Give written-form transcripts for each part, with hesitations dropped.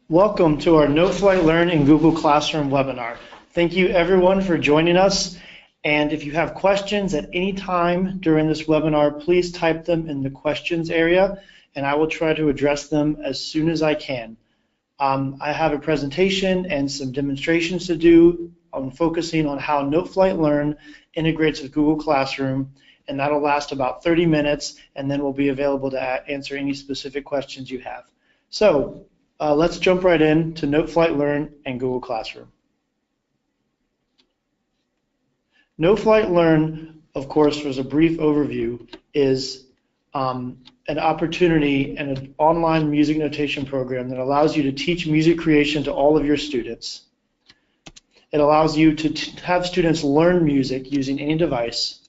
Welcome to our Noteflight Learn in Google Classroom webinar. Thank you everyone for joining us. And if you have questions at any time during this webinar, please type them in the questions area and I will try to address them as soon as I can. I have a presentation and some demonstrations to do on focusing on how Noteflight Learn integrates with Google Classroom, and that'll last about 30 minutes and then we'll be available to answer any specific questions you have. So let's jump right in to Noteflight Learn and Google Classroom. Noteflight Learn, of course, as a brief overview, is an opportunity and an online music notation program that allows you to teach music creation to all of your students. It allows you to have students learn music using any device.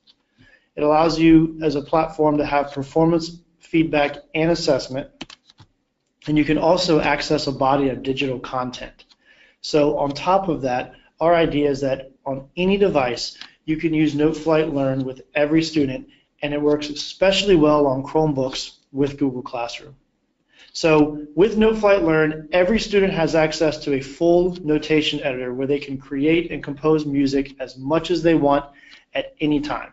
It allows you as a platform to have performance feedback and assessment. And you can also access a body of digital content. So on top of that, our idea is that on any device, you can use Noteflight Learn with every student, and it works especially well on Chromebooks with Google Classroom. So with Noteflight Learn, every student has access to a full notation editor where they can create and compose music as much as they want at any time.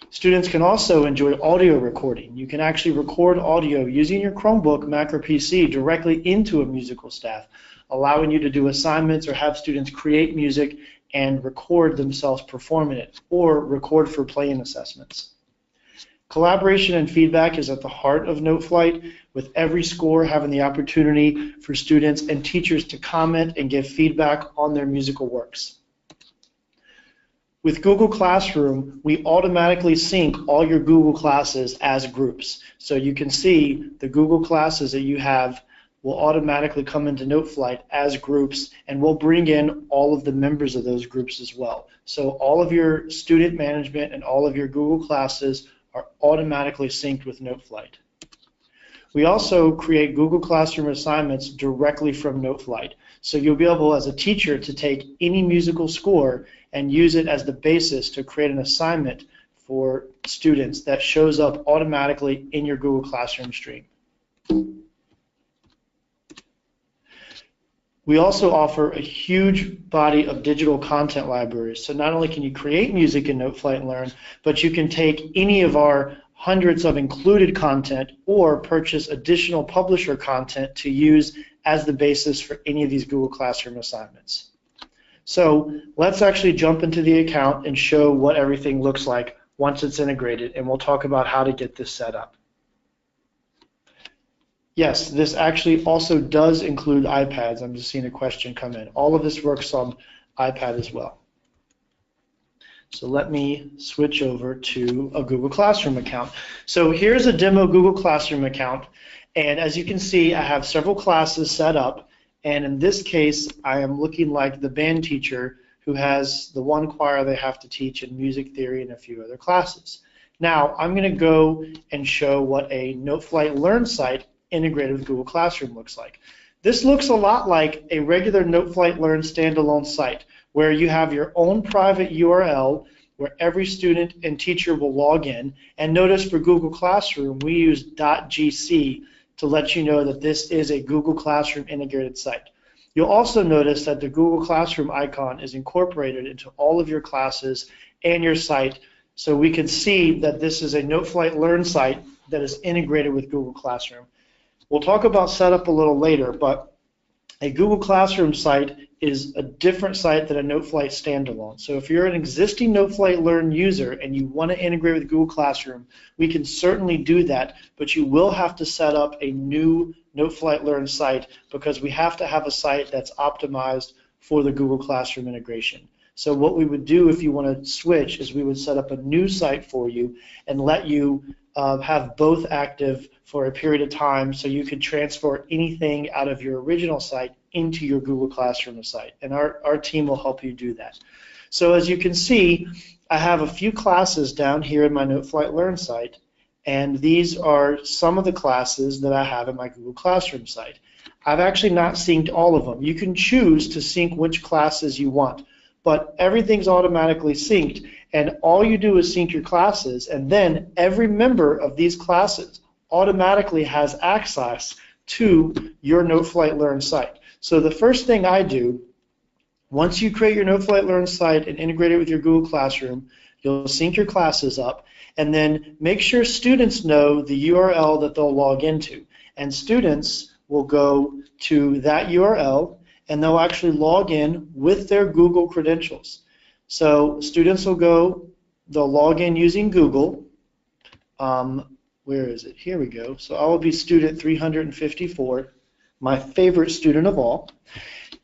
Students can also enjoy audio recording. You can actually record audio using your Chromebook, Mac, or PC directly into a musical staff, allowing you to do assignments or have students create music and record themselves performing it, or record for playing assessments. Collaboration and feedback is at the heart of Noteflight, with every score having the opportunity for students and teachers to comment and give feedback on their musical works. With Google Classroom, we automatically sync all your Google classes as groups. So you can see the Google classes that you have will automatically come into Noteflight as groups, and we'll bring in all of the members of those groups as well. So all of your student management and all of your Google classes are automatically synced with Noteflight. We also create Google Classroom assignments directly from Noteflight. So you'll be able, as a teacher, to take any musical score and use it as the basis to create an assignment for students that shows up automatically in your Google Classroom stream. We also offer a huge body of digital content libraries. So not only can you create music in Noteflight Learn, but you can take any of our hundreds of included content or purchase additional publisher content to use as the basis for any of these Google Classroom assignments. So let's actually jump into the account and show what everything looks like once it's integrated, and we'll talk about how to get this set up. Yes, this actually also does include iPads. I'm just seeing a question come in. All of this works on iPad as well. So let me switch over to a Google Classroom account. So here's a demo Google Classroom account, and as you can see, I have several classes set up, and in this case, I am looking like the band teacher who has the one choir they have to teach in music theory and a few other classes. Now, I'm going to go and show what a Noteflight Learn site integrated with Google Classroom looks like. This looks a lot like a regular Noteflight Learn standalone site where you have your own private URL where every student and teacher will log in. And notice for Google Classroom, we use .gc to let you know that this is a Google Classroom integrated site. You'll also notice that the Google Classroom icon is incorporated into all of your classes and your site, so we can see that this is a Noteflight Learn site that is integrated with Google Classroom. We'll talk about setup a little later, but a Google Classroom site is a different site than a Noteflight standalone. So if you're an existing Noteflight Learn user and you want to integrate with Google Classroom, we can certainly do that, but you will have to set up a new Noteflight Learn site because we have to have a site that's optimized for the Google Classroom integration. So what we would do if you want to switch is we would set up a new site for you and let you have both active for a period of time so you could transfer anything out of your original site into your Google Classroom site, and our team will help you do that. So as you can see, I have a few classes down here in my Noteflight Learn site, and these are some of the classes that I have in my Google Classroom site. I've actually not synced all of them. You can choose to sync which classes you want, but everything's automatically synced, and all you do is sync your classes, and then every member of these classes automatically has access to your Noteflight Learn site. So the first thing I do, once you create your Noteflight Learn site and integrate it with your Google Classroom, you'll sync your classes up, and then make sure students know the URL that they'll log into. And students will go to that URL, and they'll actually log in with their Google credentials. So students will go, they'll log in using Google. Where is it? Here we go. So I will be student 354, my favorite student of all.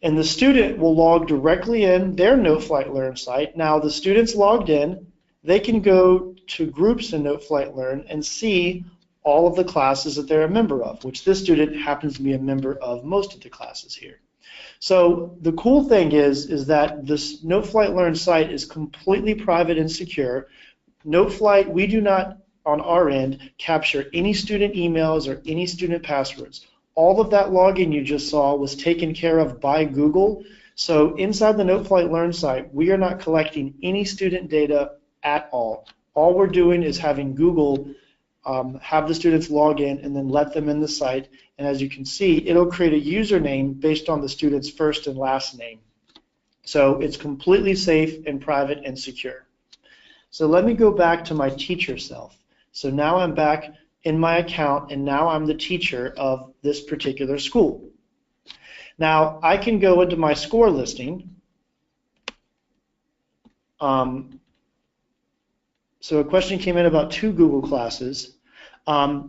And the student will log directly in their Noteflight Learn site. Now the students logged in, they can go to groups in Noteflight Learn and see all of the classes that they're a member of, which this student happens to be a member of most of the classes here. So the cool thing is that this Noteflight Learn site is completely private and secure. Noteflight, we do not, on our end, capture any student emails or any student passwords. All of that login you just saw was taken care of by Google. So inside the Noteflight Learn site, we are not collecting any student data at all. All we're doing is having Google have the students log in and then let them in the site. And as you can see, it'll create a username based on the student's first and last name. So it's completely safe and private and secure. So let me go back to my teacher self. So now I'm back in my account, and now I'm the teacher of this particular school. Now I can go into my score listing. So a question came in about 2 Google classes.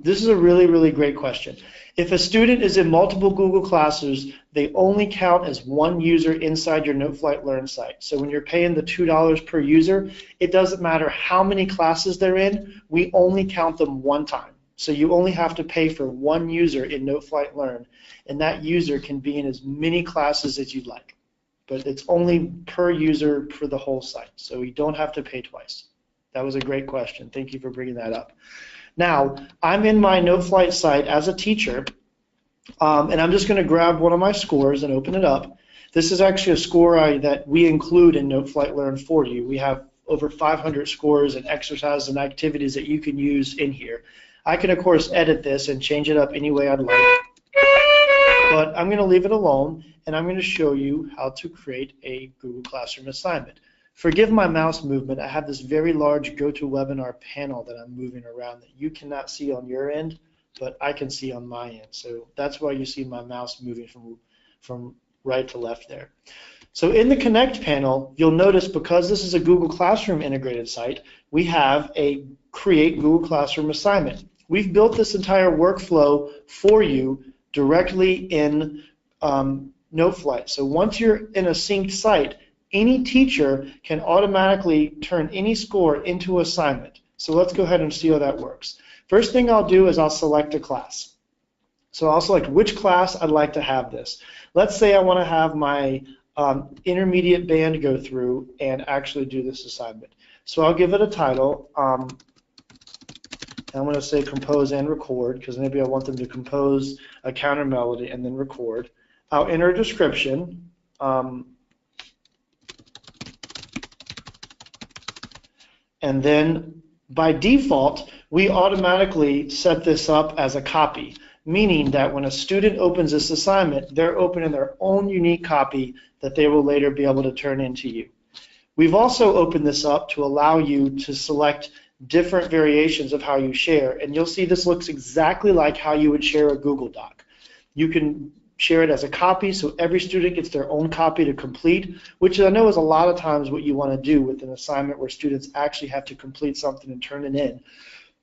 This is a really, really great question. If a student is in multiple Google classes, they only count as one user inside your Noteflight Learn site. So when you're paying the $2 per user, it doesn't matter how many classes they're in, we only count them one time. So you only have to pay for one user in Noteflight Learn, and that user can be in as many classes as you'd like. But it's only per user for the whole site, so you don't have to pay twice. That was a great question. Thank you for bringing that up. Now, I'm in my Noteflight site as a teacher, and I'm just going to grab one of my scores and open it up. This is actually a score that we include in Noteflight Learn for you. We have over 500 scores and exercises and activities that you can use in here. I can, of course, edit this and change it up any way I'd like, but I'm going to leave it alone, and I'm going to show you how to create a Google Classroom assignment. Forgive my mouse movement. I have this very large GoToWebinar panel that I'm moving around that you cannot see on your end, but I can see on my end. So that's why you see my mouse moving from right to left there. So in the Connect panel, you'll notice because this is a Google Classroom integrated site, we have a Create Google Classroom Assignment. We've built this entire workflow for you directly in Noteflight. So once you're in a synced site, any teacher can automatically turn any score into assignment. So let's go ahead and see how that works. First thing I'll do is I'll select a class. So I'll select which class I'd like to have this. Let's say I want to have my intermediate band go through and actually do this assignment. So I'll give it a title. I'm going to say compose and record, because maybe I want them to compose a counter melody and then record. I'll enter a description. And then by default, we automatically set this up as a copy, meaning that when a student opens this assignment, they're opening their own unique copy that they will later be able to turn into you. We've also opened this up to allow you to select different variations of how you share, and you'll see this looks exactly like how you would share a Google Doc. You can share it as a copy, so every student gets their own copy to complete, which I know is a lot of times what you want to do with an assignment where students actually have to complete something and turn it in.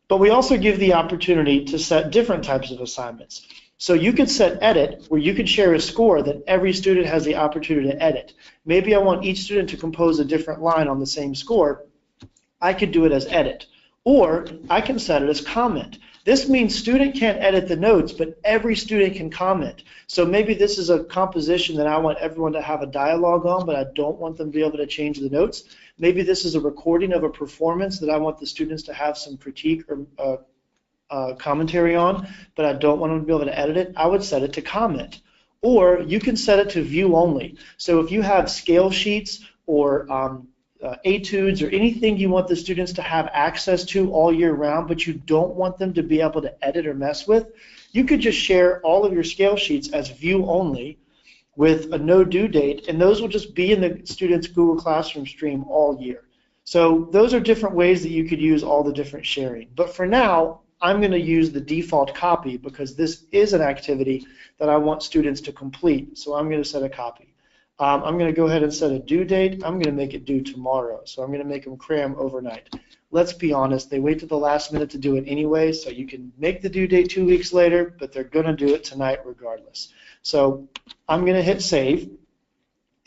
But we also give the opportunity to set different types of assignments. So you could set edit, where you could share a score that every student has the opportunity to edit. Maybe I want each student to compose a different line on the same score. I could do it as edit. Or I can set it as comment. This means student can't edit the notes, but every student can comment. So maybe this is a composition that I want everyone to have a dialogue on, but I don't want them to be able to change the notes. Maybe this is a recording of a performance that I want the students to have some critique or commentary on, but I don't want them to be able to edit it. I would set it to comment. Or you can set it to view only. So if you have scale sheets or etudes or anything you want the students to have access to all year round, but you don't want them to be able to edit or mess with, You could just share all of your scale sheets as view only with a no due date, and those will just be in the student's Google Classroom stream all year. So those are different ways that you could use all the different sharing. But for now, I'm going to use the default copy because this is an activity that I want students to complete. So I'm going to set a copy. I'm going to go ahead and set a due date. I'm going to make it due tomorrow. So I'm going to make them cram overnight. Let's be honest, they wait to the last minute to do it anyway, so you can make the due date 2 weeks later, but they're going to do it tonight regardless. So I'm going to hit save,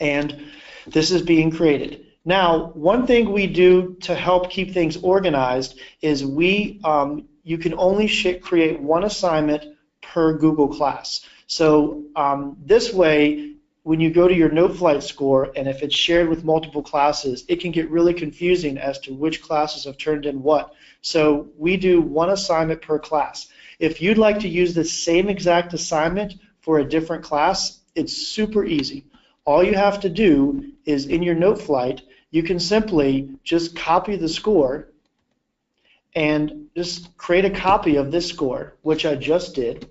and this is being created. Now, one thing we do to help keep things organized is you can only create one assignment per Google class. So this way, when you go to your Noteflight score, and if it's shared with multiple classes, it can get really confusing as to which classes have turned in what. So we do one assignment per class. If you'd like to use the same exact assignment for a different class, it's super easy. All you have to do is in your Noteflight, you can simply just copy the score and just create a copy of this score, which I just did.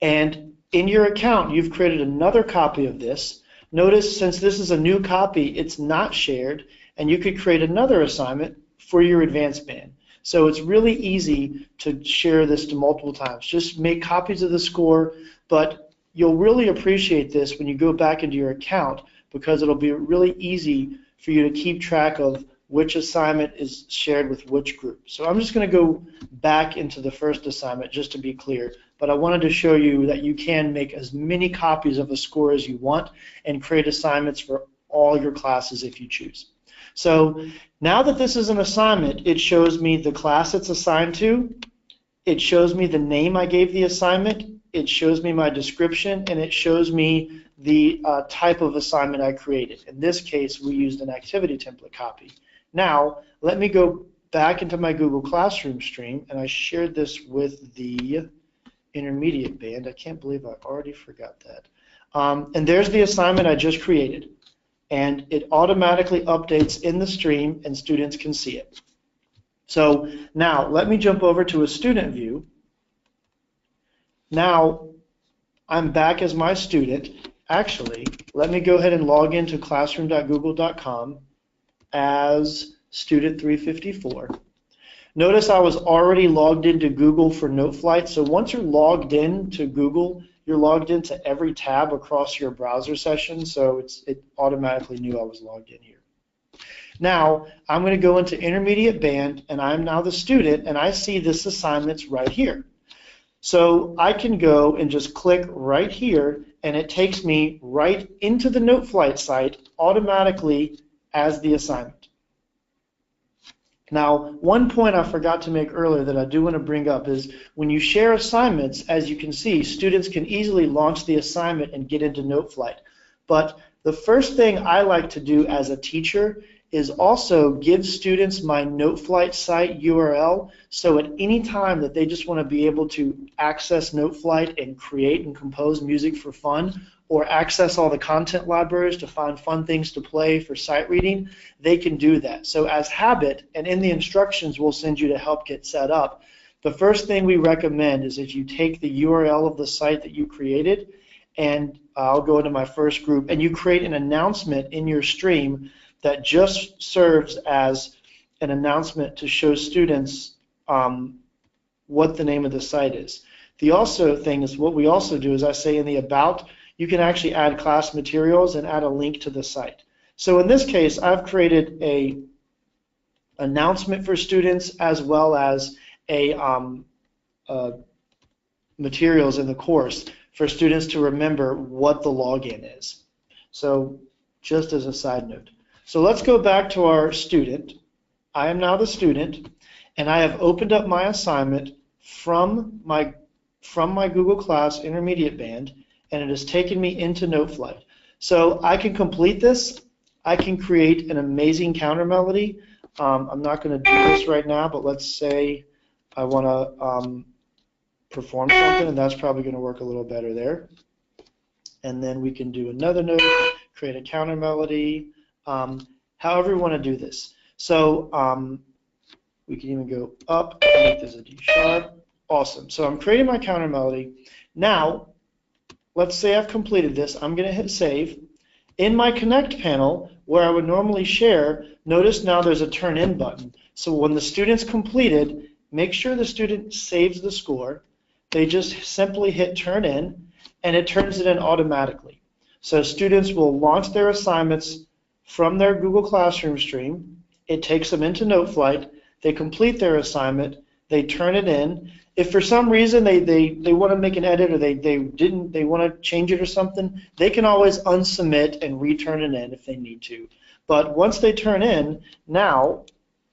And in your account, you've created another copy of this. Notice, since this is a new copy, it's not shared, and you could create another assignment for your advanced band. So it's really easy to share this to multiple times. Just make copies of the score, but you'll really appreciate this when you go back into your account because it'll be really easy for you to keep track of which assignment is shared with which group. So I'm just going to go back into the first assignment just to be clear, but I wanted to show you that you can make as many copies of a score as you want and create assignments for all your classes if you choose. So now that this is an assignment, it shows me the class it's assigned to, it shows me the name I gave the assignment, it shows me my description, and it shows me the type of assignment I created. In this case, we used an activity template copy. Now, let me go back into my Google Classroom stream, and I shared this with the intermediate band. I can't believe I already forgot that. And there's the assignment I just created. And it automatically updates in the stream, and students can see it. So now, let me jump over to a student view. Now, I'm back as my student. Actually, let me go ahead and log into classroom.google.com as student 354. Notice I was already logged into Google for Noteflight, so once you're logged in to Google, you're logged into every tab across your browser session, so it automatically knew I was logged in here. Now, I'm going to go into intermediate band, and I'm now the student, and I see this assignment's right here. So I can go and just click right here, and it takes me right into the Noteflight site automatically as the assignment. Now, one point I forgot to make earlier that I do want to bring up is when you share assignments, as you can see, students can easily launch the assignment and get into Noteflight. But the first thing I like to do as a teacher is also give students my Noteflight site URL, so at any time that they just want to be able to access Noteflight and create and compose music for fun, or access all the content libraries to find fun things to play for sight reading, they can do that. So as habit, and in the instructions we'll send you to help get set up, the first thing we recommend is that you take the URL of the site that you created, and I'll go into my first group, and you create an announcement in your stream that just serves as an announcement to show students what the name of the site is. The also thing is, what we also do is I say in the about, you can actually add class materials and add a link to the site. So in this case, I've created a announcement for students as well as a materials in the course for students to remember what the login is. So just as a side note. So let's go back to our student. I am now the student, and I have opened up my assignment from my Google Class intermediate band, and it has taken me into Noteflight. So I can complete this. I can create an amazing counter melody. I'm not going to do this right now, but let's say I want to perform something, and that's probably going to work a little better there. And then we can do another note, create a counter melody. However we want to do this. So we can even go up and make this a D sharp. Awesome. So I'm creating my counter melody. Now, let's say I've completed this. I'm going to hit save. In my Connect panel, where I would normally share, notice now there's a Turn In button. So when the student's completed, make sure the student saves the score. They just simply hit Turn In, and it turns it in automatically. So students will launch their assignments from their Google Classroom stream. It takes them into Noteflight. They complete their assignment. They turn it in. If for some reason they want to make an edit or they want to change it or something, they can always unsubmit and return it in if they need to. But once they turn in, now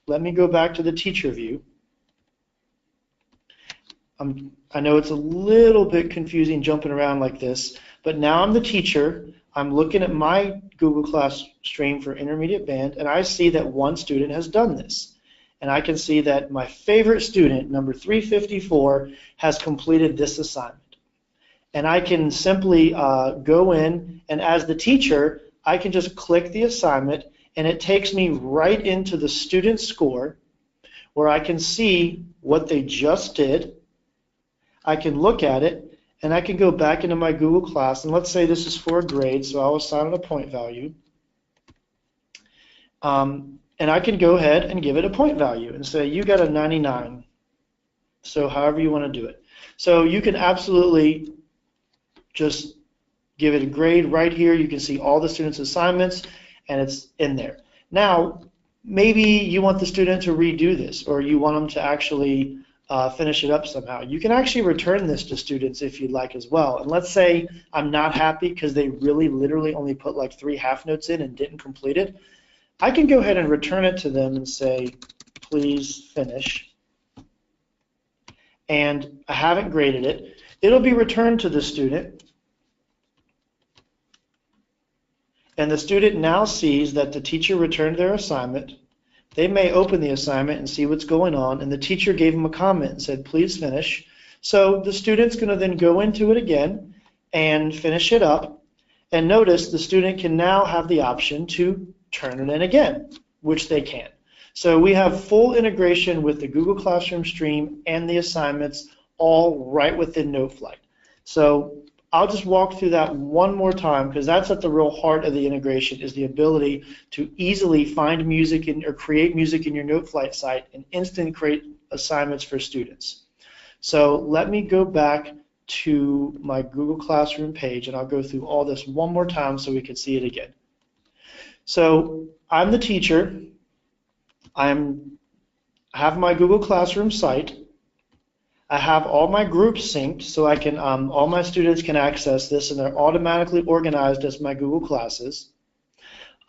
let me go back to the teacher view. I know it's a little bit confusing jumping around like this, but now I'm the teacher. I'm looking at my Google Class stream for intermediate band, and I see that one student has done this. And I can see that my favorite student, number 354, has completed this assignment. And I can simply go in, and as the teacher, I can just click the assignment, and it takes me right into the student score, where I can see what they just did. I can look at it, and I can go back into my Google Class, and let's say this is for a grade, so I'll assign it a point value. And I can go ahead and give it a point value and say you got a 99. So however you want to do it. So you can absolutely just give it a grade right here. You can see all the students' assignments, and it's in there. Now, maybe you want the student to redo this, or you want them to actually finish it up somehow. You can actually return this to students if you'd like as well. And let's say I'm not happy because they really literally only put like 3 half notes in and didn't complete it. I can go ahead and return it to them and say, please finish. And I haven't graded it. It'll be returned to the student. And the student now sees that the teacher returned their assignment. They may open the assignment and see what's going on, and the teacher gave them a comment and said, please finish. So the student's going to then go into it again and finish it up. And notice the student can now have the option to turn it in again, which they can. So we have full integration with the Google Classroom stream and the assignments all right within Noteflight. So I'll just walk through that one more time because that's at the real heart of the integration, is the ability to easily find music or create music in your Noteflight site and instantly create assignments for students. So let me go back to my Google Classroom page, and I'll go through all this one more time so we can see it again. So I'm the teacher. I have my Google Classroom site. I have all my groups synced, so I can all my students can access this, and they're automatically organized as my Google Classes.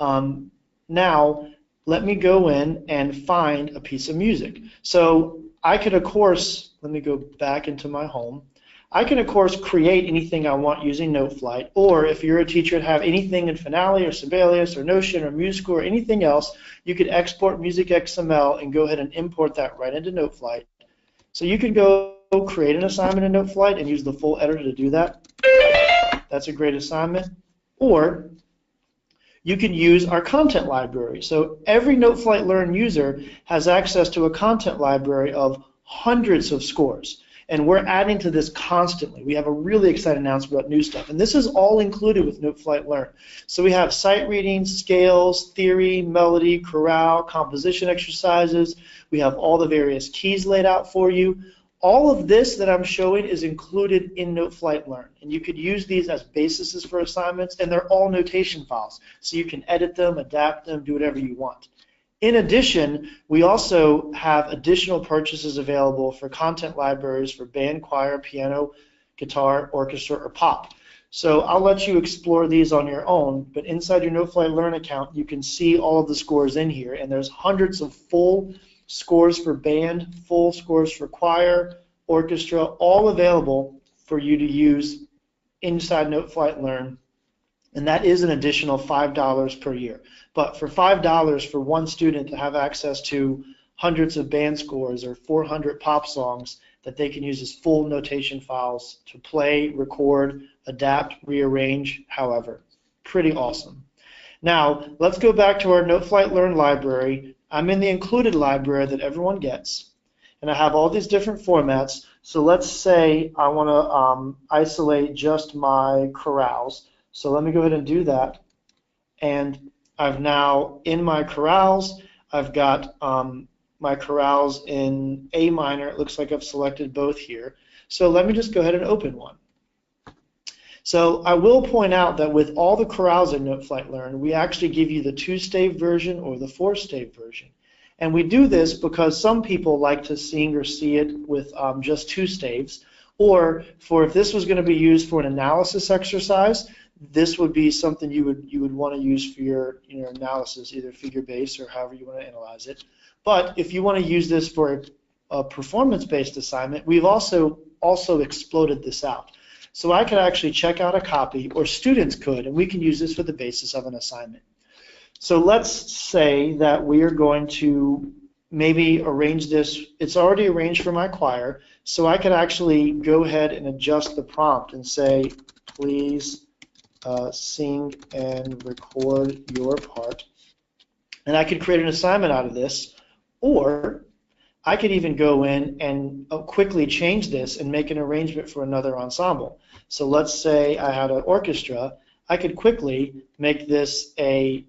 Now, let me go in and find a piece of music. So I could, of course, let me go back into my home. I can, of course, create anything I want using Noteflight, or if you're a teacher and have anything in Finale or Sibelius or Notion or Musical or anything else, you could export music XML and go ahead and import that right into Noteflight. So you can go create an assignment in Noteflight and use the full editor to do that. That's a great assignment. Or you can use our content library. So every Noteflight Learn user has access to a content library of hundreds of scores. And we're adding to this constantly. We have a really exciting announcement about new stuff. And this is all included with Noteflight Learn. So we have sight readings, scales, theory, melody, chorale, composition exercises. We have all the various keys laid out for you. All of this that I'm showing is included in Noteflight Learn. And you could use these as bases for assignments, and they're all notation files. So you can edit them, adapt them, do whatever you want. In addition, we also have additional purchases available for content libraries for band, choir, piano, guitar, orchestra, or pop. So I'll let you explore these on your own, but inside your Noteflight Learn account, you can see all of the scores in here, and there's hundreds of full scores for band, full scores for choir, orchestra, all available for you to use inside Noteflight Learn. And that is an additional $5 per year. But for $5 for one student to have access to hundreds of band scores or 400 pop songs that they can use as full notation files to play, record, adapt, rearrange, however. Pretty awesome. Now, let's go back to our Noteflight Learn library. I'm in the included library that everyone gets, and I have all these different formats. So let's say I want to isolate just my chorales. So let me go ahead and do that. And I've now, in my chorales, I've got my chorales in A minor. It looks like I've selected both here. So let me just go ahead and open one. So I will point out that with all the chorales in Noteflight Learn, we actually give you the 2-stave version or the 4-stave version. And we do this because some people like to sing or see it with just 2 staves, or if this was going to be used for an analysis exercise, this would be something you would want to use for your analysis, either figure-based or however you want to analyze it. But if you want to use this for a performance-based assignment, we've also exploded this out. So I could actually check out a copy, or students could, and we can use this for the basis of an assignment. So let's say that we are going to maybe arrange this. It's already arranged for my choir, so I could actually go ahead and adjust the prompt and say, please sing and record your part. And I could create an assignment out of this, or I could even go in and quickly change this and make an arrangement for another ensemble. So let's say I had an orchestra. I could quickly make this a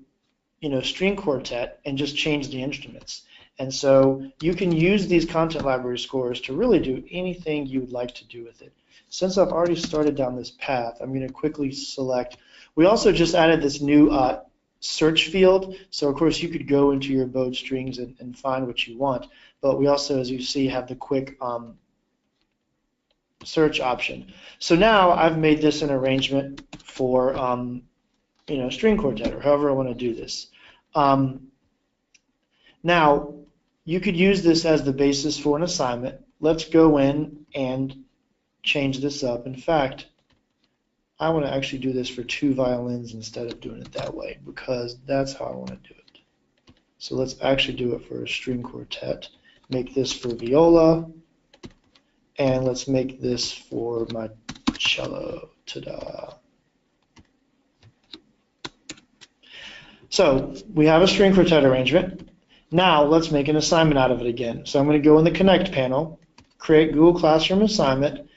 string quartet and just change the instruments. And so you can use these content library scores to really do anything you would like to do with it. Since I've already started down this path, I'm going to quickly select. We also just added this new search field. So of course you could go into your bowed strings and find what you want. But we also, as you see, have the quick search option. So now I've made this an arrangement for string quartet, or however I want to do this. Now, you could use this as the basis for an assignment. Let's go in and change this up. In fact, I want to actually do this for 2 violins instead of doing it that way, because that's how I want to do it. So let's actually do it for a string quartet. Make this for viola, and let's make this for my cello. Ta-da! So we have a string quartet arrangement. Now let's make an assignment out of it again. So I'm going to go in the Connect panel, create Google Classroom assignment,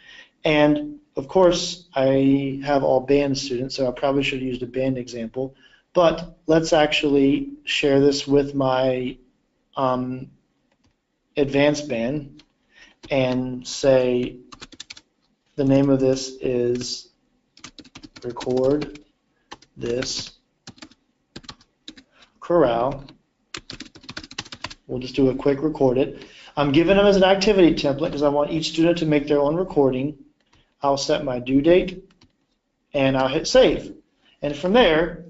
and of course I have all band students, so I probably should have used a band example. But let's actually share this with my advanced band and say the name of this is record this chorale. We'll just do a quick record it. I'm giving them as an activity template because I want each student to make their own recording. I'll set my due date and I'll hit save. And from there,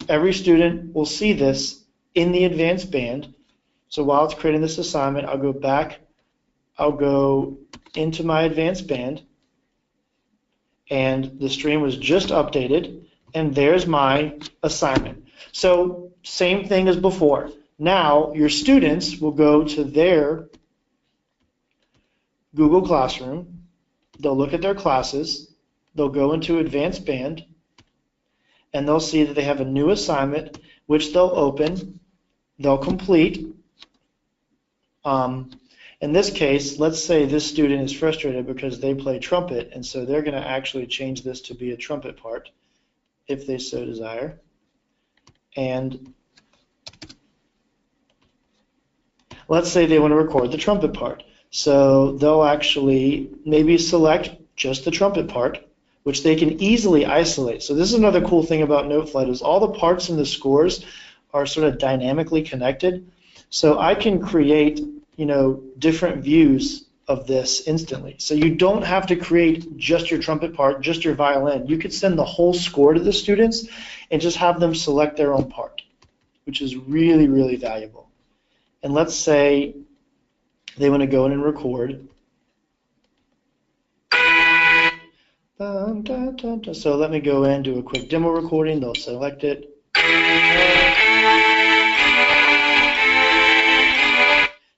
every student will see this in the advanced band. So while it's creating this assignment, I'll go back, I'll go into my advanced band, and the stream was just updated, and there's my assignment. So same thing as before. Now your students will go to their Google Classroom, they'll look at their classes, they'll go into advanced band, and they'll see that they have a new assignment which they'll open, they'll complete. In this case, let's say this student is frustrated because they play trumpet, and so they're going to actually change this to be a trumpet part, if they so desire. And let's say they want to record the trumpet part. So they'll actually maybe select just the trumpet part, which they can easily isolate. So this is another cool thing about Noteflight, is all the parts in the scores are sort of dynamically connected. So I can create different views of this instantly. So you don't have to create just your trumpet part, just your violin. You could send the whole score to the students and just have them select their own part, which is really, really valuable. And let's say they want to go in and record. So let me go in and do a quick demo recording. They'll select it.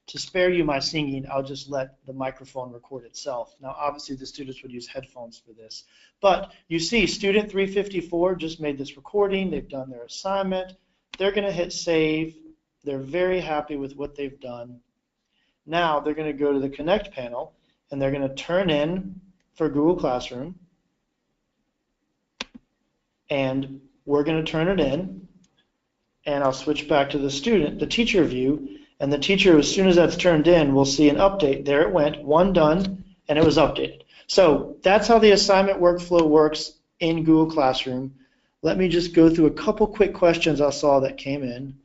To spare you my singing, I'll just let the microphone record itself. Now, obviously, the students would use headphones for this. But you see, student 354 just made this recording. They've done their assignment. They're going to hit save. They're very happy with what they've done. Now, they're going to go to the Connect panel, and they're going to turn in for Google Classroom, and we're going to turn it in, and I'll switch back to the teacher view, and the teacher, as soon as that's turned in, will see an update. There it went, one done, and it was updated. So that's how the assignment workflow works in Google Classroom. Let me just go through a couple quick questions I saw that came in.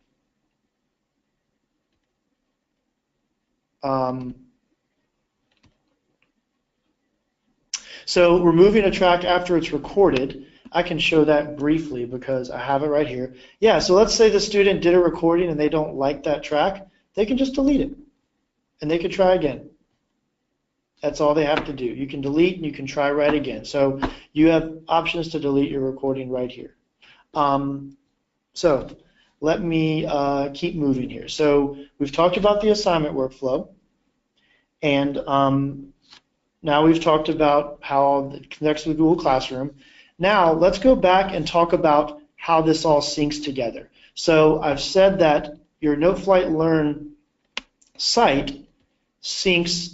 So removing a track after it's recorded, I can show that briefly because I have it right here. Yeah, so let's say the student did a recording and they don't like that track. They can just delete it, and they can try again. That's all they have to do. You can delete and you can try right again. So you have options to delete your recording right here. So let me keep moving here. So we've talked about the assignment workflow, and now we've talked about how it connects with Google Classroom. Now let's go back and talk about how this all syncs together. So I've said that your Noteflight Learn site syncs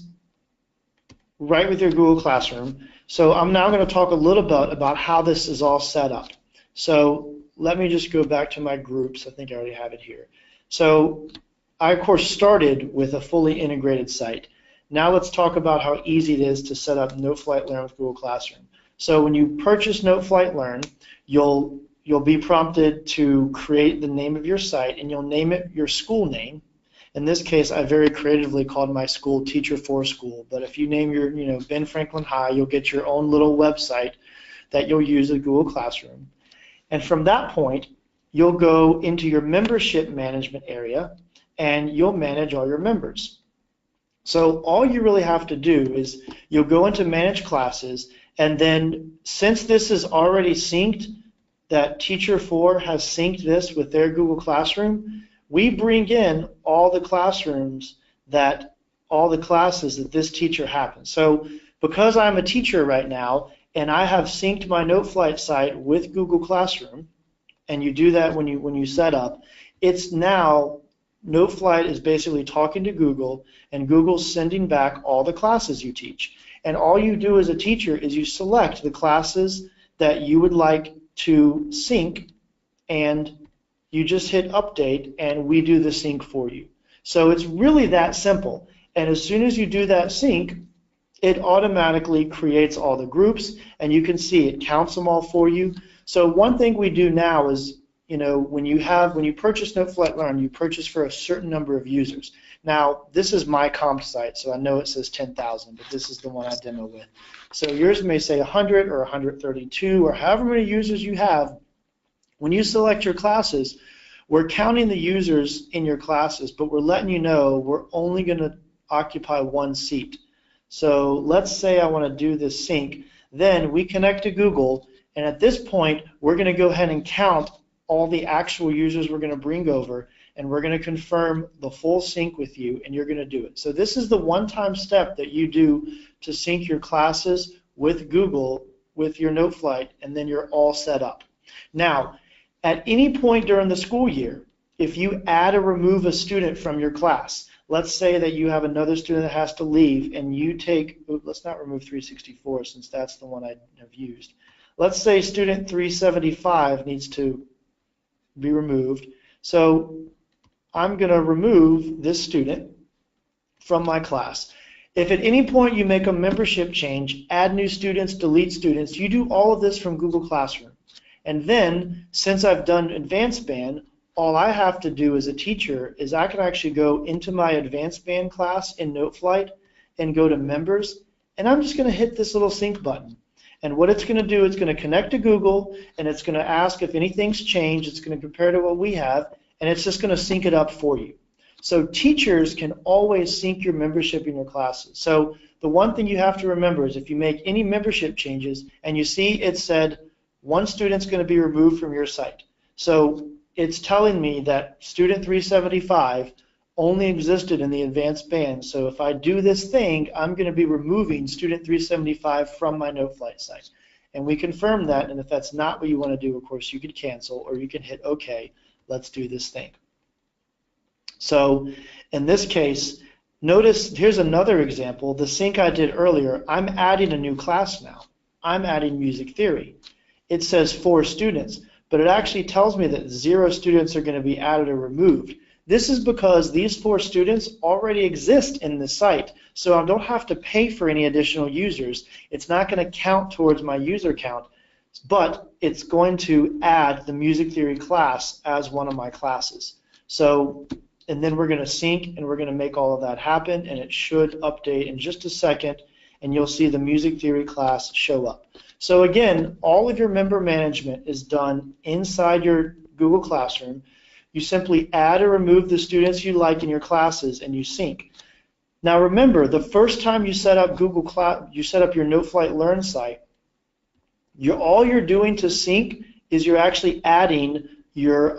right with your Google Classroom. So I'm now going to talk a little bit about how this is all set up. So let me just go back to my groups. I think I already have it here. So I, of course, started with a fully integrated site. Now let's talk about how easy it is to set up Noteflight Learn with Google Classroom. So when you purchase Noteflight Learn, you'll be prompted to create the name of your site, and you'll name it your school name. In this case, I very creatively called my school Teacher for School. But if you name your, Ben Franklin High, you'll get your own little website that you'll use at Google Classroom. And from that point, you'll go into your membership management area, and you'll manage all your members. So all you really have to do is you'll go into Manage Classes, and then since this is already synced, that Teacher 4 has synced this with their Google Classroom, we bring in all the classes that this teacher happens. So because I'm a teacher right now, and I have synced my Noteflight site with Google Classroom, and you do that when you set up, it's now Noteflight is basically talking to Google, and Google's sending back all the classes you teach. And all you do as a teacher is you select the classes that you would like to sync, and you just hit update, and we do the sync for you. So it's really that simple. And as soon as you do that sync, it automatically creates all the groups, and you can see it counts them all for you. So one thing we do now is, when you purchase Noteflight Learn, you purchase for a certain number of users. Now, this is my comp site, so I know it says 10,000, but this is the one I demo with. So yours may say 100 or 132 or however many users you have. When you select your classes, we're counting the users in your classes, but we're letting you know we're only going to occupy one seat. So let's say I want to do this sync. Then we connect to Google, and at this point, we're going to go ahead and count all the actual users we're going to bring over, and we're going to confirm the full sync with you, and you're going to do it. So this is the one-time step that you do to sync your classes with Google with your Noteflight, and then you're all set up. Now, at any point during the school year, if you add or remove a student from your class, let's say that you have another student that has to leave, and you take, let's not remove 364 since that's the one I have used. Let's say student 375 needs to be removed. So I'm going to remove this student from my class. If at any point you make a membership change, add new students, delete students, you do all of this from Google Classroom. And then, since I've done advanced band, all I have to do as a teacher is I can actually go into my advanced band class in Noteflight and go to members, and I'm just going to hit this little sync button. And what it's going to do, it's going to connect to Google, and it's going to ask if anything's changed. It's going to compare to what we have, and it's just going to sync it up for you. So teachers can always sync your membership in your classes. So the one thing you have to remember is if you make any membership changes and you see it said one student's going to be removed from your site. So it's telling me that student 375 only existed in the advanced band. So if I do this thing, I'm going to be removing student 375 from my Noteflight site. And we confirm that, and if that's not what you want to do, of course, you could cancel or you can hit OK. Let's do this thing. So in this case, Notice here's another example. The sync I did earlier, I'm adding a new class now. I'm adding music theory. It says 4 students, but it actually tells me that 0 students are going to be added or removed. This is because these 4 students already exist in the site, so I don't have to pay for any additional users. It's not going to count towards my user count, but it's going to add the music theory class as one of my classes. So, and then we're going to sync and we're going to make all of that happen, and it should update in just a second, and you'll see the music theory class show up. So again, all of your member management is done inside your Google Classroom. You simply add or remove the students you like in your classes, and you sync. Now remember, the first time you set up you set up your Noteflight Learn site, all you're doing to sync is you're actually adding your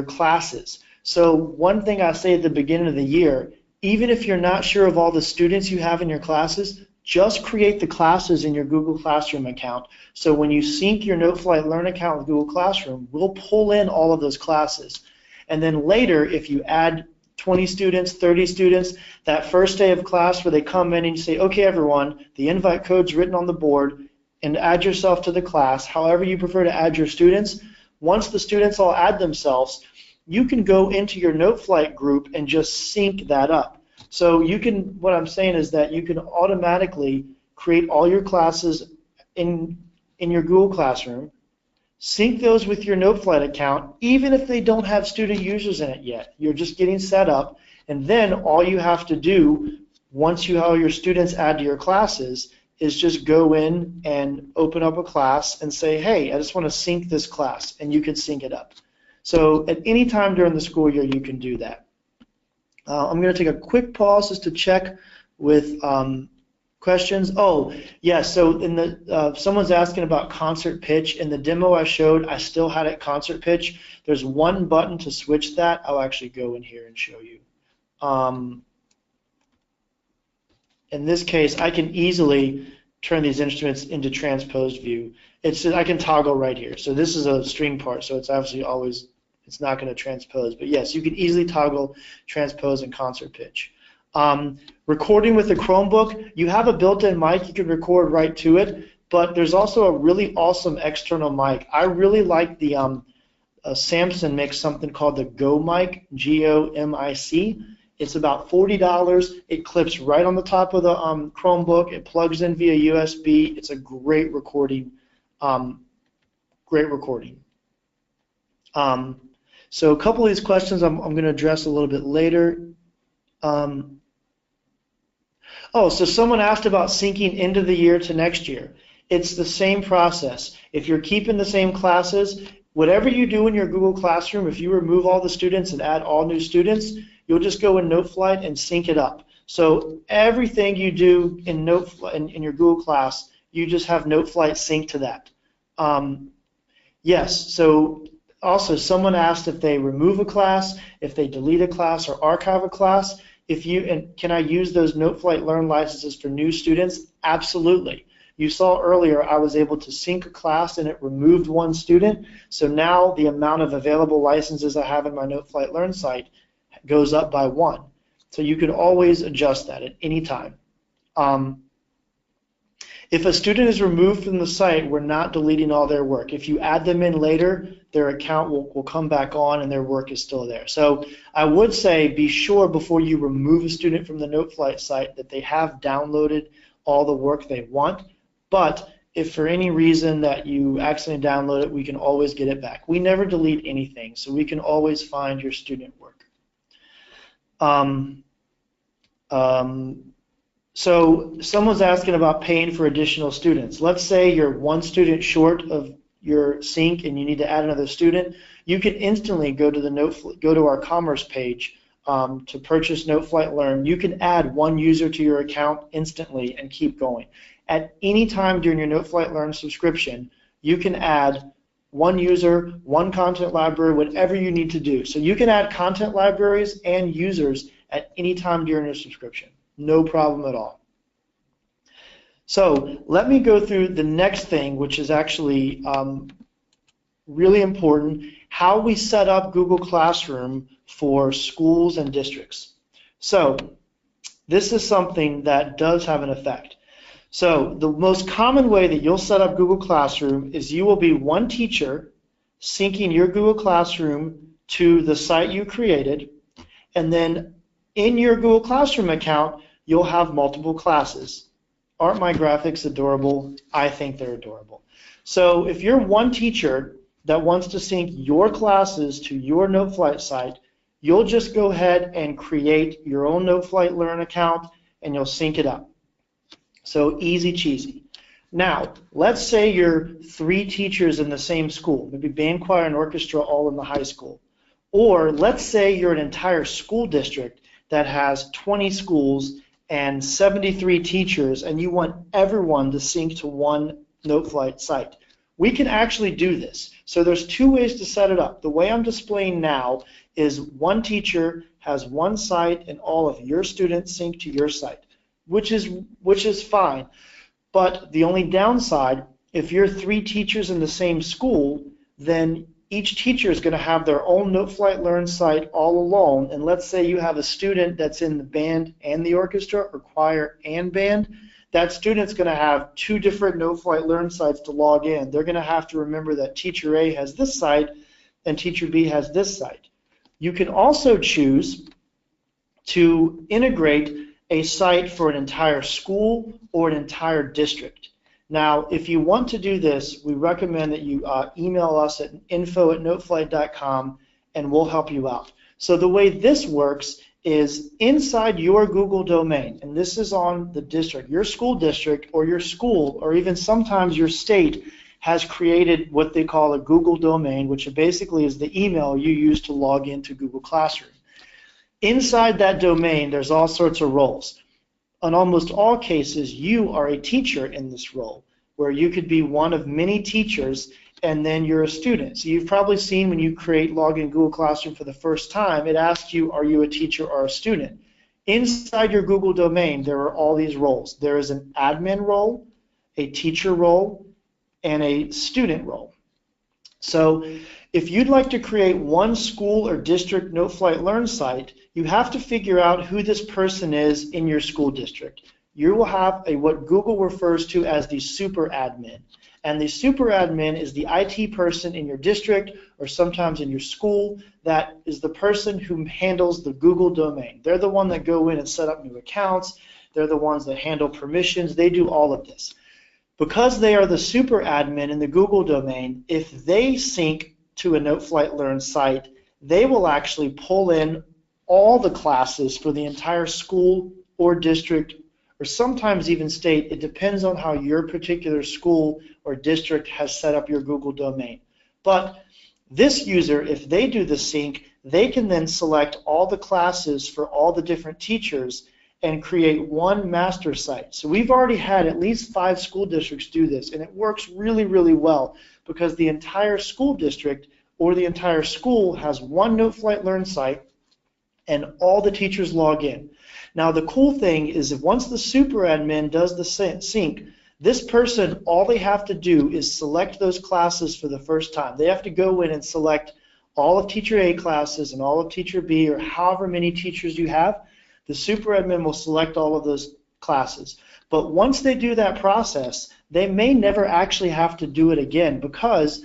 classes. So one thing I say at the beginning of the year, even if you're not sure of all the students you have in your classes, just create the classes in your Google Classroom account. So when you sync your Noteflight Learn account with Google Classroom, we'll pull in all of those classes. And then later, if you add 20 students, 30 students, that first day of class where they come in and you say, okay everyone, the invite code's written on the board, and add yourself to the class, however you prefer to add your students. Once the students all add themselves, you can go into your Noteflight group and just sync that up. So you can, what I'm saying is that you can automatically create all your classes in your Google Classroom, sync those with your Noteflight account, even if they don't have student users in it yet. You're just getting set up, and then all you have to do, once you have your students add to your classes, is just go in and open up a class and say, hey, I just want to sync this class, and you can sync it up. So at any time during the school year, you can do that. I'm going to take a quick pause just to check with questions. Oh, yeah, so in the someone's asking about concert pitch. In the demo I showed, I still had it concert pitch. There's one button to switch that. I'll actually go in here and show you. In this case, I can easily turn these instruments into transposed view. I can toggle right here. So this is a string part, so it's obviously always, it's not going to transpose. But yes, you can easily toggle transpose and concert pitch. Recording with a Chromebook, you have a built-in mic, you can record right to it, but there's also a really awesome external mic. I really like the Samsung makes something called the Go mic, G-O-M-I-C. It's about $40. It clips right on the top of the Chromebook. It plugs in via USB. It's a great recording. So a couple of these questions I'm going to address a little bit later. Oh, so someone asked about syncing end of the year to next year. It's the same process. If you're keeping the same classes, whatever you do in your Google Classroom, if you remove all the students and add all new students, you'll just go in Noteflight and sync it up. So everything you do in Noteflight in your Google class, you just have Noteflight sync to that. Yes, so also someone asked if they remove a class, if they delete a class or archive a class. Can I use those Noteflight Learn licenses for new students? Absolutely. You saw earlier I was able to sync a class and it removed one student. So now the amount of available licenses I have in my Noteflight Learn site goes up by 1. So you can always adjust that at any time. If a student is removed from the site, we're not deleting all their work. If you add them in later, their account will come back on and their work is still there. So I would say be sure before you remove a student from the Noteflight site that they have downloaded all the work they want. But if for any reason that you accidentally download it, we can always get it back. We never delete anything, so we can always find your student work. So someone's asking about paying for additional students. Let's say you're one student short of your sync and you need to add another student. You can instantly go to our commerce page to purchase Noteflight Learn. You can add one user to your account instantly and keep going. At any time during your Noteflight Learn subscription, you can add one user, one content library, whatever you need to do. So you can add content libraries and users at any time during your subscription. No problem at all. So let me go through the next thing, which is actually really important, how we set up Google Classroom for schools and districts. So this is something that does have an effect. So the most common way that you'll set up Google Classroom is you will be one teacher syncing your Google Classroom to the site you created, and then in your Google Classroom account, you'll have multiple classes. Aren't my graphics adorable? I think they're adorable. So if you're one teacher that wants to sync your classes to your Noteflight site, you'll just go ahead and create your own Noteflight Learn account and you'll sync it up. So easy cheesy. Now, let's say you're 3 teachers in the same school, maybe band, choir, and orchestra all in the high school. Or let's say you're an entire school district that has 20 schools and 73 teachers, and you want everyone to sync to one Noteflight site. We can actually do this. So there's 2 ways to set it up. The way I'm displaying now is one teacher has one site and all of your students sync to your site, which is fine. But the only downside, if you're 3 teachers in the same school, then each teacher is going to have their own Noteflight Learn site all alone. And let's say you have a student that's in the band and the orchestra, or choir and band. That student's going to have 2 different Noteflight Learn sites to log in. They're going to have to remember that teacher A has this site and teacher B has this site. You can also choose to integrate a site for an entire school or an entire district. Now, if you want to do this, we recommend that you email us at info@noteflight.com and we'll help you out. So the way this works is inside your Google domain, and this is on the district, your school district or your school, or even sometimes your state has created what they call a Google domain, which basically is the email you use to log into Google Classroom. Inside that domain, there's all sorts of roles. In almost all cases, you are a teacher in this role, where you could be one of many teachers and then you're a student. So you've probably seen when you log in Google Classroom for the first time, it asks you, are you a teacher or a student? Inside your Google domain, there are all these roles. There is an admin role, a teacher role, and a student role. So if you'd like to create one school or district Noteflight Learn site, you have to figure out who this person is in your school district. You will have what Google refers to as the super admin. And the super admin is the IT person in your district or sometimes in your school that is the person who handles the Google domain. They're the one that go in and set up new accounts. They're the ones that handle permissions. They do all of this. Because they are the super admin in the Google domain, if they sync to a Noteflight Learn site, they will actually pull in all the classes for the entire school or district, or sometimes even state. It depends on how your particular school or district has set up your Google domain. But this user, if they do the sync, they can then select all the classes for all the different teachers and create one master site. So we've already had at least 5 school districts do this, and it works really, really well because the entire school district or the entire school has one Noteflight Learn site and all the teachers log in. Now the cool thing is if once the super admin does the sync, this person, all they have to do is select those classes for the first time. They have to go in and select all of teacher A classes and all of teacher B, or however many teachers you have. The super admin will select all of those classes. But once they do that process, they may never actually have to do it again, because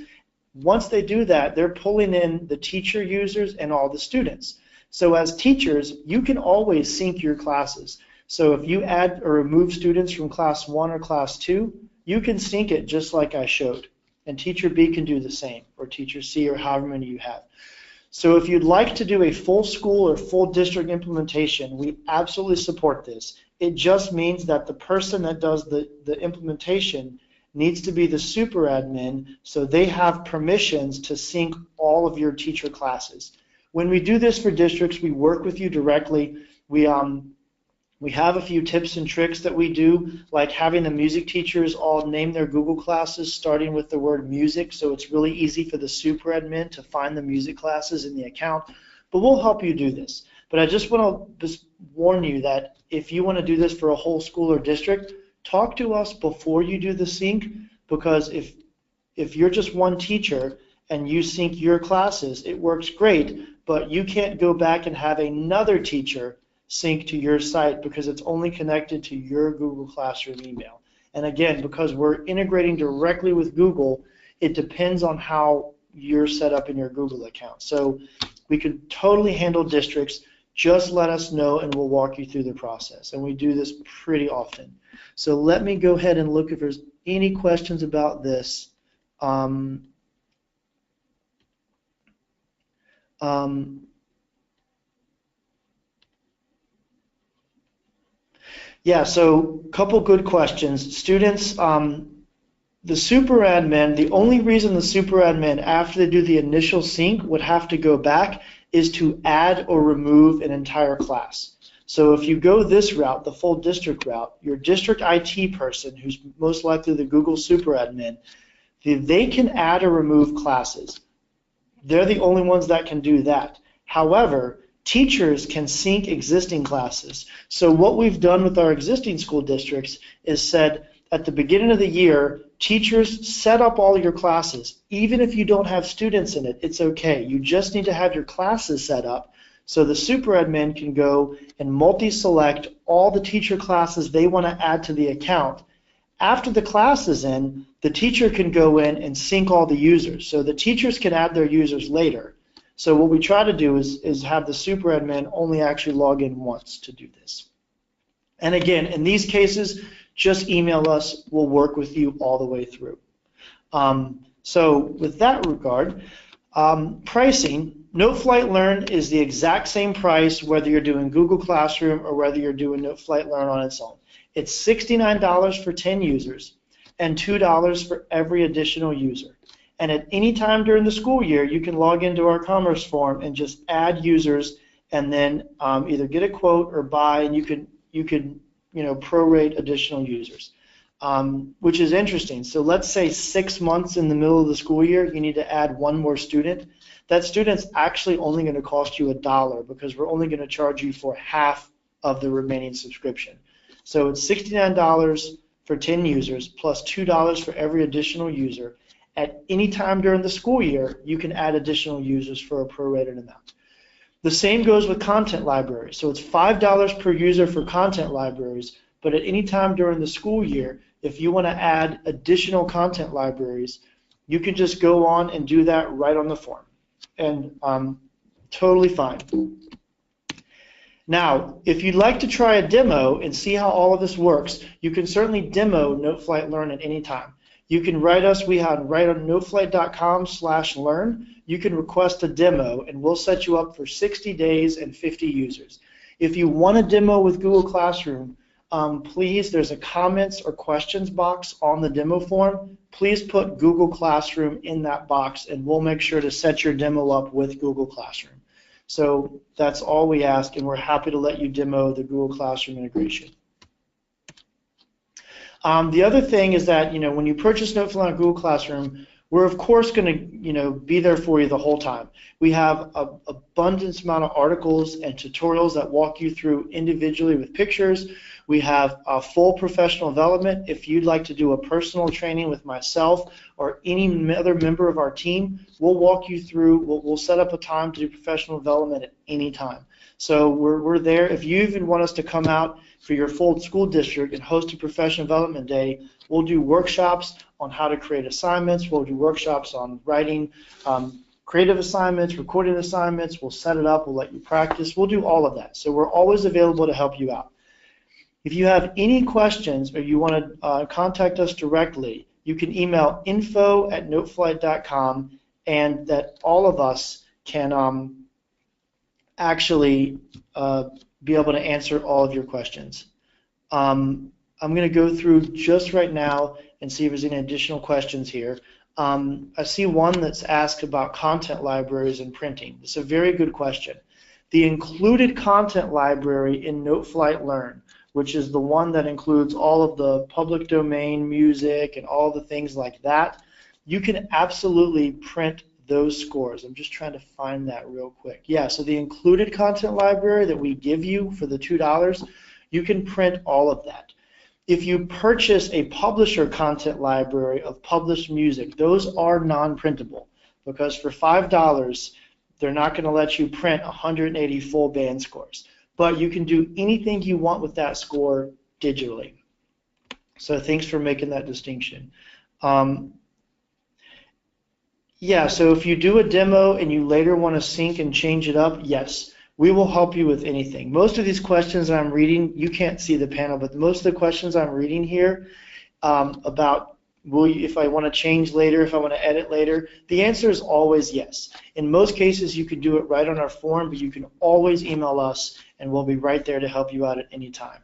once they do that, they're pulling in the teacher users and all the students. So as teachers, you can always sync your classes. So if you add or remove students from class 1 or class 2, you can sync it just like I showed. And teacher B can do the same, or teacher C, or however many you have. So if you'd like to do a full school or full district implementation, we absolutely support this. It just means that the person that does the implementation needs to be the super admin, so they have permissions to sync all of your teacher classes. When we do this for districts, we work with you directly. We have a few tips and tricks that we do, like having the music teachers all name their Google classes starting with the word music, so it's really easy for the super admin to find the music classes in the account. But we'll help you do this. But I just want to warn you that if you want to do this for a whole school or district, talk to us before you do the sync, because if you're just one teacher and you sync your classes, it works great, but you can't go back and have another teacher sync to your site because it's only connected to your Google Classroom email. And again, because we're integrating directly with Google, it depends on how you're set up in your Google account. So we could totally handle districts. Just let us know and we'll walk you through the process. And we do this pretty often. So let me go ahead and look if there's any questions about this. Yeah, so a couple good questions. Students, the super admin, the only reason the super admin, after they do the initial sync, would have to go back is to add or remove an entire class. So if you go this route, the full district route, your district IT person, who's most likely the Google super admin, they can add or remove classes. They're the only ones that can do that. However, teachers can sync existing classes. So what we've done with our existing school districts is said at the beginning of the year, teachers set up all your classes. Even if you don't have students in it, it's okay. You just need to have your classes set up so the super admin can go and multi-select all the teacher classes they want to add to the account. After the class is in, the teacher can go in and sync all the users. So the teachers can add their users later. So what we try to do is have the super admin only actually log in once to do this. And again, in these cases, just email us. We'll work with you all the way through. So with that regard, pricing, Noteflight Learn is the exact same price whether you're doing Google Classroom or whether you're doing Noteflight Learn on its own. It's $69 for 10 users and $2 for every additional user. And at any time during the school year, you can log into our commerce form and just add users and then either get a quote or buy, and you can prorate additional users, which is interesting. So let's say 6 months in the middle of the school year, you need to add one more student. That student's actually only going to cost you $1 because we're only going to charge you for half of the remaining subscription. So it's $69 for 10 users plus $2 for every additional user. At any time during the school year, you can add additional users for a prorated amount. The same goes with content libraries. So it's $5 per user for content libraries, but at any time during the school year, if you want to add additional content libraries, you can just go on and do that right on the form. And totally fine. Now, if you'd like to try a demo and see how all of this works, you can certainly demo Noteflight Learn at any time. You can write us, we have right on noteflight.com/learn. You can request a demo and we'll set you up for 60 days and 50 users. If you want a demo with Google Classroom, please, there's a comments or questions box on the demo form. Please put Google Classroom in that box and we'll make sure to set your demo up with Google Classroom. So that's all we ask, and we're happy to let you demo the Google Classroom integration. The other thing is that when you purchase Noteflight on Google Classroom, we're of course going to be there for you the whole time. We have an abundant amount of articles and tutorials that walk you through individually with pictures. We have full professional development. If you'd like to do a personal training with myself or any other member of our team, we'll walk you through. We'll set up a time to do professional development at any time. So we're there. If you even want us to come out for your full school district and host a professional development day, we'll do workshops on how to create assignments. We'll do workshops on writing creative assignments, recording assignments. We'll set it up. We'll let you practice. We'll do all of that. So we're always available to help you out. If you have any questions or you want to contact us directly, you can email info@noteflight.com, and that all of us can actually be able to answer all of your questions. I'm going to go through just right now and see if there's any additional questions here. I see one that's asked about content libraries and printing. It's a very good question. The included content library in Noteflight Learn, which is the one that includes all of the public domain music and all the things like that, you can absolutely print those scores. I'm just trying to find that real quick. Yeah, so the included content library that we give you for the $2, you can print all of that. If you purchase a publisher content library of published music, those are non-printable because for $5, they're not going to let you print 180 full band scores. but you can do anything you want with that score digitally. So thanks for making that distinction. Yeah, so if you do a demo and you later want to sync and change it up, yes, we will help you with anything. Most of these questions I'm reading, you can't see the panel, but most of the questions I'm reading here about if I want to change later, if I want to edit later, the answer is always yes. In most cases, you can do it right on our form, but you can always email us, and we'll be right there to help you out at any time.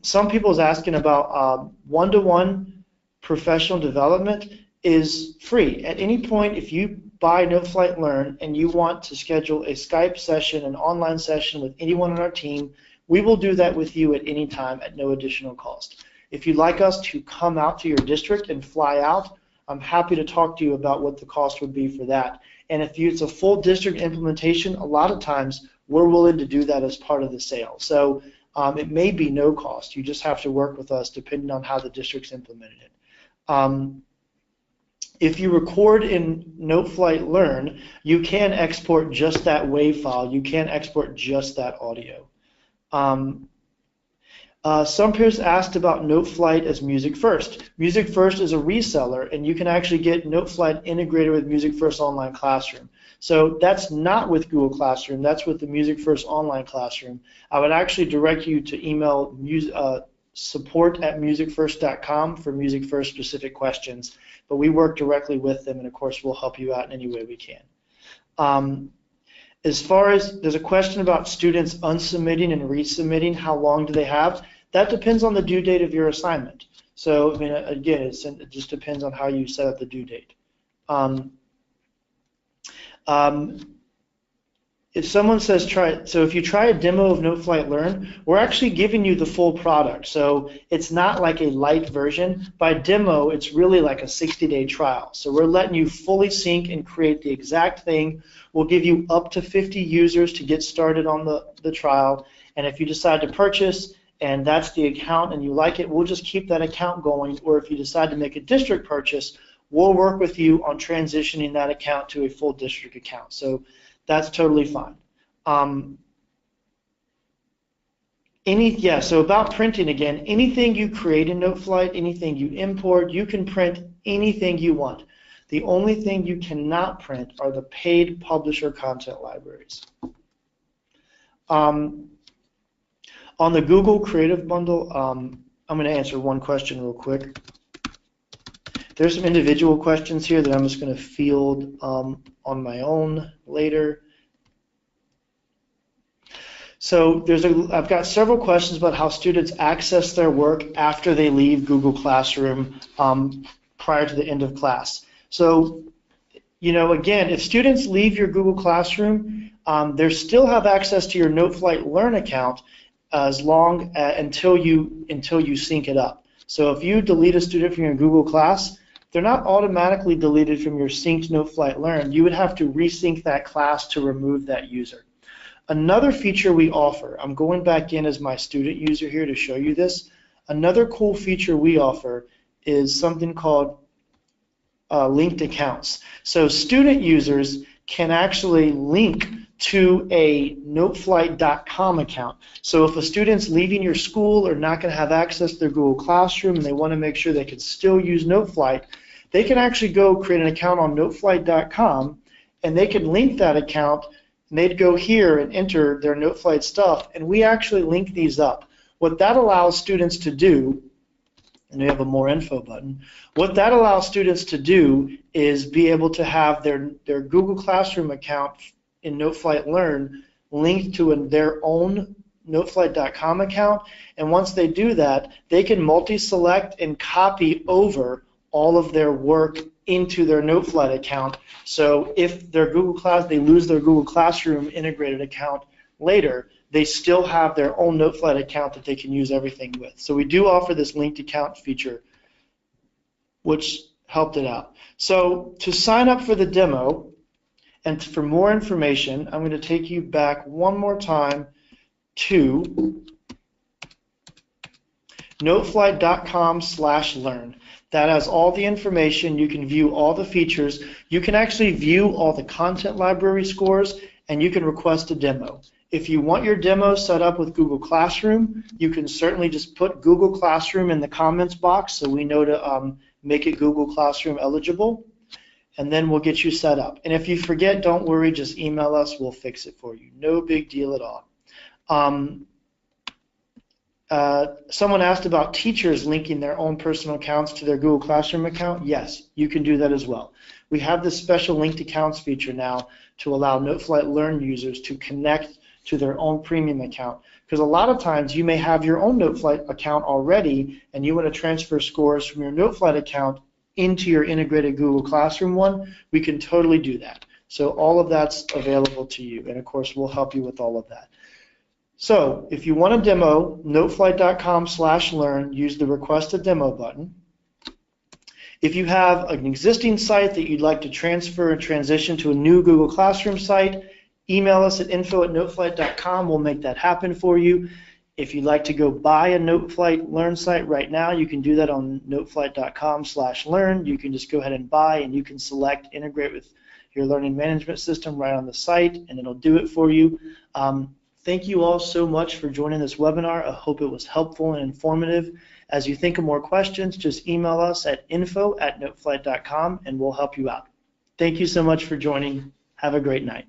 Some people's asking about one-to-one professional development is free. At any point, if you buy Noteflight Learn and you want to schedule a Skype session, an online session with anyone on our team, we will do that with you at any time at no additional cost. If you'd like us to come out to your district and fly out, I'm happy to talk to you about what the cost would be for that. And if it's a full district implementation, a lot of times we're willing to do that as part of the sale. So it may be no cost. You just have to work with us depending on how the district's implemented it. If you record in Noteflight Learn, you can export just that WAV file. You can export just that audio. Some peers asked about Noteflight as Music First. Music First is a reseller, and you can actually get Noteflight integrated with Music First Online Classroom. So that's not with Google Classroom. That's with the Music First Online Classroom. I would actually direct you to email support@musicfirst.com for Music First specific questions. But we work directly with them, and of course we'll help you out in any way we can. As far as, there's a question about students unsubmitting and resubmitting, how long do they have? That depends on the due date of your assignment. So, I mean, again, it just depends on how you set up the due date. If someone says if you try a demo of Noteflight Learn, we're actually giving you the full product. So it's not like a light version. By demo, it's really like a 60-day trial. So we're letting you fully sync and create the exact thing. We'll give you up to 50 users to get started on the trial. And if you decide to purchase and that's the account and you like it, we'll just keep that account going. Or if you decide to make a district purchase, we'll work with you on transitioning that account to a full district account. So that's totally fine. So about printing again, anything you create in Noteflight, anything you import, you can print anything you want. The only thing you cannot print are the paid publisher content libraries. On the Google Creative Bundle, I'm going to answer one question real quick. There's some individual questions here that I'm just going to field on my own later. So I've got several questions about how students access their work after they leave Google Classroom prior to the end of class. So, again, if students leave your Google Classroom, they still have access to your Noteflight Learn account until you sync it up. So if you delete a student from your Google class, they're not automatically deleted from your synced Noteflight Learn. You would have to resync that class to remove that user. Another feature we offer, I'm going back in as my student user here to show you this. Another cool feature we offer is something called linked accounts. So student users can actually link to a Noteflight.com account. So if a student's leaving your school or not going to have access to their Google Classroom and they want to make sure they can still use Noteflight, they can actually go create an account on Noteflight.com and they can link that account and they'd go here and enter their Noteflight stuff, and we actually link these up. What that allows students to do, and we have a more info button, what that allows students to do is be able to have their Google Classroom account in Noteflight Learn linked to their own Noteflight.com account, and once they do that, they can multi-select and copy over all of their work into their Noteflight account. So if their they lose their Google Classroom integrated account later, they still have their own Noteflight account that they can use everything with. So we do offer this linked account feature, which helped it out. So to sign up for the demo and for more information, I'm going to take you back one more time to noteflight.com/learn. That has all the information. You can view all the features. You can actually view all the content library scores, and you can request a demo. If you want your demo set up with Google Classroom, you can certainly just put Google Classroom in the comments box so we know to make it Google Classroom eligible, and then we'll get you set up. And if you forget, don't worry, just email us, we'll fix it for you. No big deal at all. Someone asked about teachers linking their own personal accounts to their Google Classroom account. Yes, you can do that as well. We have this special linked accounts feature now to allow Noteflight Learn users to connect to their own premium account. Because a lot of times you may have your own Noteflight account already and you want to transfer scores from your Noteflight account into your integrated Google Classroom one. We can totally do that. So all of that's available to you, and of course we'll help you with all of that. So if you want a demo, noteflight.com/learn, use the request a demo button. If you have an existing site that you'd like to transfer and transition to a new Google Classroom site, email us at info@noteflight.com. We'll make that happen for you. If you'd like to go buy a Noteflight Learn site right now, you can do that on noteflight.com/learn. You can just go ahead and buy, and you can select integrate with your learning management system right on the site, and it'll do it for you. Thank you all so much for joining this webinar. I hope it was helpful and informative. As you think of more questions, just email us at info@noteflight.com, and we'll help you out. Thank you so much for joining. Have a great night.